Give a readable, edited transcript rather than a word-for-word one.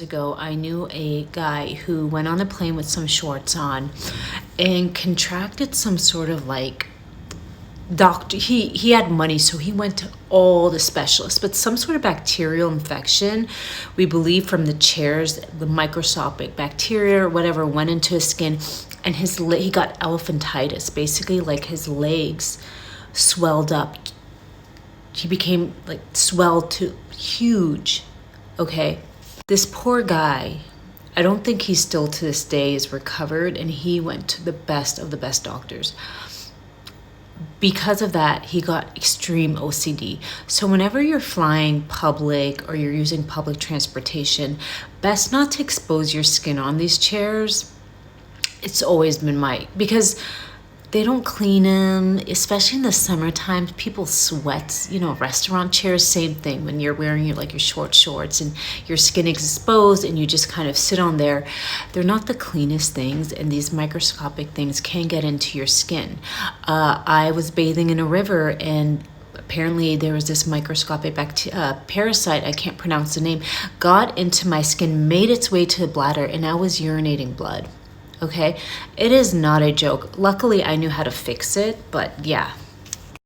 years ago, I knew a guy who went on a plane with some shorts on and contracted some sort of like doctor. He had money, so he went to all the specialists, but some sort of bacterial infection, we believe, from the chairs, the microscopic bacteria or whatever went into his skin, and he got elephantiasis, basically like his legs swelled up. He became like swelled to huge. Okay, this poor guy, I don't think he still to this day is recovered, and he went to the best of the best doctors. Because of that, he got extreme OCD. So whenever you're flying public or you're using public transportation, best not to expose your skin on these chairs. It's always been because they don't clean them, especially in the summertime. People sweat, restaurant chairs, same thing. When you're wearing your short shorts and your skin is exposed and you just kind of sit on there, they're not the cleanest things, and these microscopic things can get into your skin. I was bathing in a river, and apparently there was this microscopic parasite, I can't pronounce the name, got into my skin, made its way to the bladder, and I was urinating blood. Okay, it is not a joke. Luckily, I knew how to fix it, but yeah.